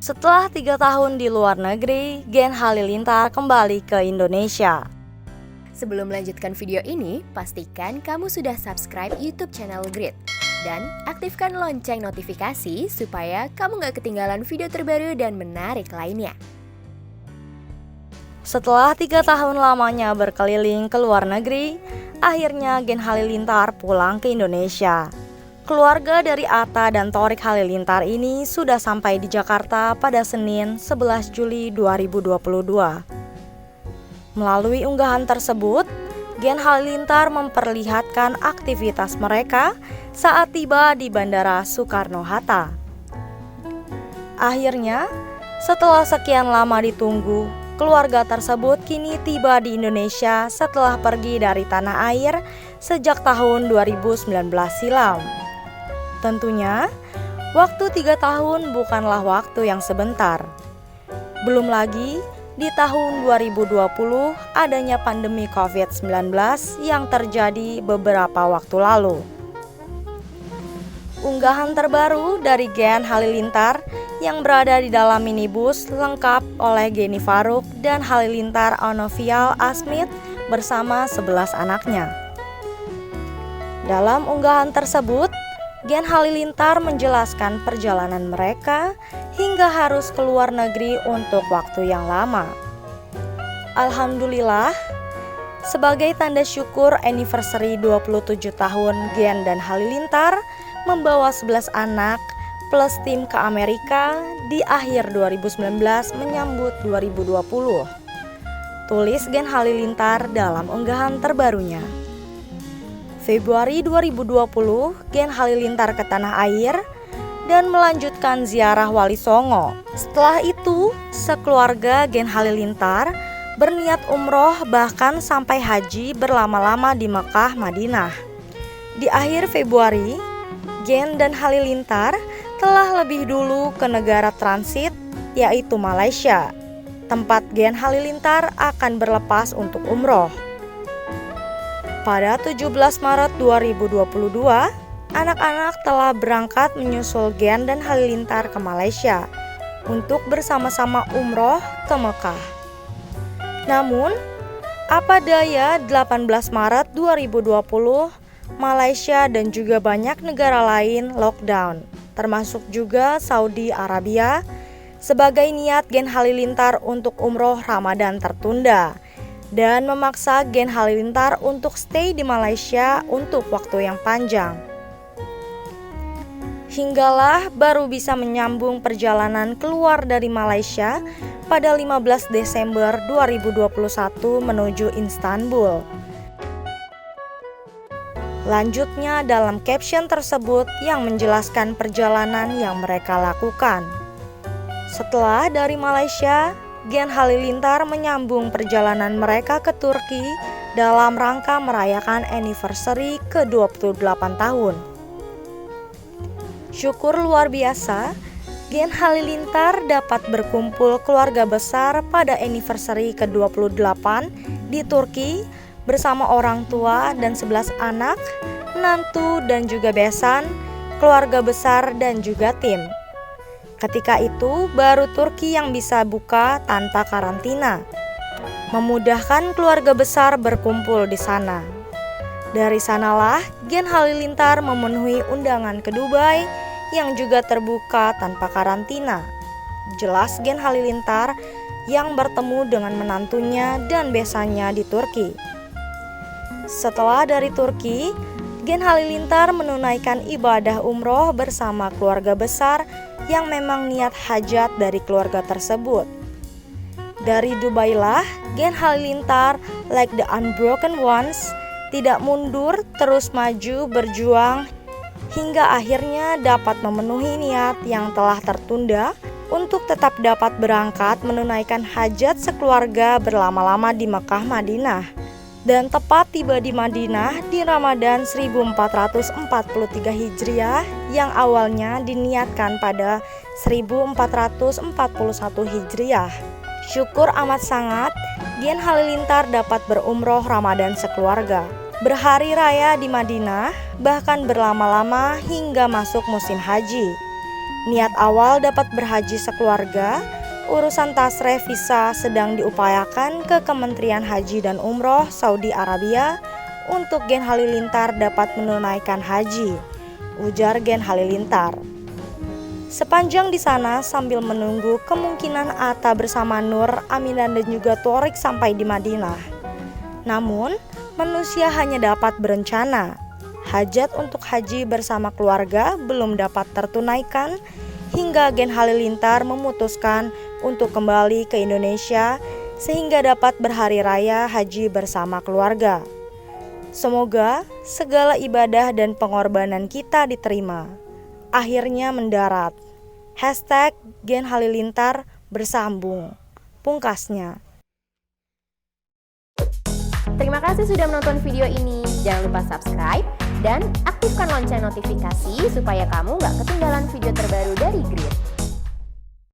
Setelah 3 tahun di luar negeri, Gen Halilintar kembali ke Indonesia. Sebelum melanjutkan video ini, pastikan kamu sudah subscribe YouTube channel Grit dan aktifkan lonceng notifikasi supaya kamu gak ketinggalan video terbaru dan menarik lainnya. Setelah 3 tahun lamanya berkeliling ke luar negeri, akhirnya Gen Halilintar pulang ke Indonesia. Keluarga dari Atta dan Thorik Halilintar ini sudah sampai di Jakarta pada Senin 11 Juli 2022. Melalui unggahan tersebut, Gen Halilintar memperlihatkan aktivitas mereka saat tiba di Bandara Soekarno-Hatta. Akhirnya, setelah sekian lama ditunggu, keluarga tersebut kini tiba di Indonesia setelah pergi dari tanah air sejak tahun 2019 silam. Tentunya, waktu 3 tahun bukanlah waktu yang sebentar. Belum lagi, di tahun 2020 adanya pandemi COVID-19 yang terjadi beberapa waktu lalu. Unggahan terbaru dari Gen Halilintar yang berada di dalam minibus lengkap oleh Geni Faruk dan Halilintar Onovial Asmit bersama 11 anaknya. Dalam unggahan tersebut, Gen Halilintar menjelaskan perjalanan mereka hingga harus ke luar negeri untuk waktu yang lama. Alhamdulillah, sebagai tanda syukur anniversary 27 tahun Gen dan Halilintar membawa 11 anak plus tim ke Amerika di akhir 2019 menyambut 2020. Tulis Gen Halilintar dalam unggahan terbarunya. Februari 2020, Gen Halilintar ke tanah air dan melanjutkan ziarah Wali Songo. Setelah itu, sekeluarga Gen Halilintar berniat umroh bahkan sampai haji berlama-lama di Mekah, Madinah. Di akhir Februari, Gen dan Halilintar telah lebih dulu ke negara transit, yaitu Malaysia, tempat Gen Halilintar akan berlepas untuk umroh. Pada 17 Maret 2022, anak-anak telah berangkat menyusul Gen dan Halilintar ke Malaysia untuk bersama-sama umroh ke Mekah. Namun, apa daya 18 Maret 2020, Malaysia dan juga banyak negara lain lockdown, termasuk juga Saudi Arabia, sebagai niat Gen Halilintar untuk umroh Ramadan tertunda dan memaksa Gen Halilintar untuk stay di Malaysia untuk waktu yang panjang. Hinggalah baru bisa menyambung perjalanan keluar dari Malaysia pada 15 Desember 2021 menuju Istanbul. Lanjutnya dalam caption tersebut yang menjelaskan perjalanan yang mereka lakukan. Setelah dari Malaysia, Gen Halilintar menyambung perjalanan mereka ke Turki dalam rangka merayakan anniversary ke-28 tahun. Syukur luar biasa, Gen Halilintar dapat berkumpul keluarga besar pada anniversary ke-28 di Turki bersama orang tua dan 11 anak, menantu dan juga besan, keluarga besar dan juga tim. Ketika itu baru Turki yang bisa buka tanpa karantina, memudahkan keluarga besar berkumpul di sana. Dari sanalah Gen Halilintar memenuhi undangan ke Dubai yang juga terbuka tanpa karantina. Jelas Gen Halilintar yang bertemu dengan menantunya dan besannya di Turki. Setelah dari Turki, Gen Halilintar menunaikan ibadah umroh bersama keluarga besar yang memang niat hajat dari keluarga tersebut. Dari Dubai lah, Gen Halilintar like the unbroken ones, tidak mundur, terus maju berjuang hingga akhirnya dapat memenuhi niat yang telah tertunda untuk tetap dapat berangkat menunaikan hajat sekeluarga berlama-lama di Mekah, Madinah. Dan tepat tiba di Madinah di Ramadan 1443 Hijriah yang awalnya diniatkan pada 1441 Hijriah. Syukur amat sangat Gen Halilintar dapat berumroh Ramadan sekeluarga, berhari raya di Madinah, bahkan berlama-lama hingga masuk musim haji. Niat awal dapat berhaji sekeluarga, urusan tasreh visa sedang diupayakan ke Kementerian Haji dan Umroh Saudi Arabia untuk Gen Halilintar dapat menunaikan haji, ujar Gen Halilintar. Sepanjang di sana sambil menunggu kemungkinan Atta bersama Nur, Aminah dan juga Torik sampai di Madinah. Namun, manusia hanya dapat berencana. Hajat untuk haji bersama keluarga belum dapat tertunaikan hingga Gen Halilintar memutuskan untuk kembali ke Indonesia sehingga dapat berhari raya haji bersama keluarga. Semoga segala ibadah dan pengorbanan kita diterima. Akhirnya mendarat. #Gen Halilintar bersambung. Pungkasnya. Terima kasih sudah menonton video ini. Jangan lupa subscribe dan aktifkan lonceng notifikasi supaya kamu nggak ketinggalan video terbaru dari Grit.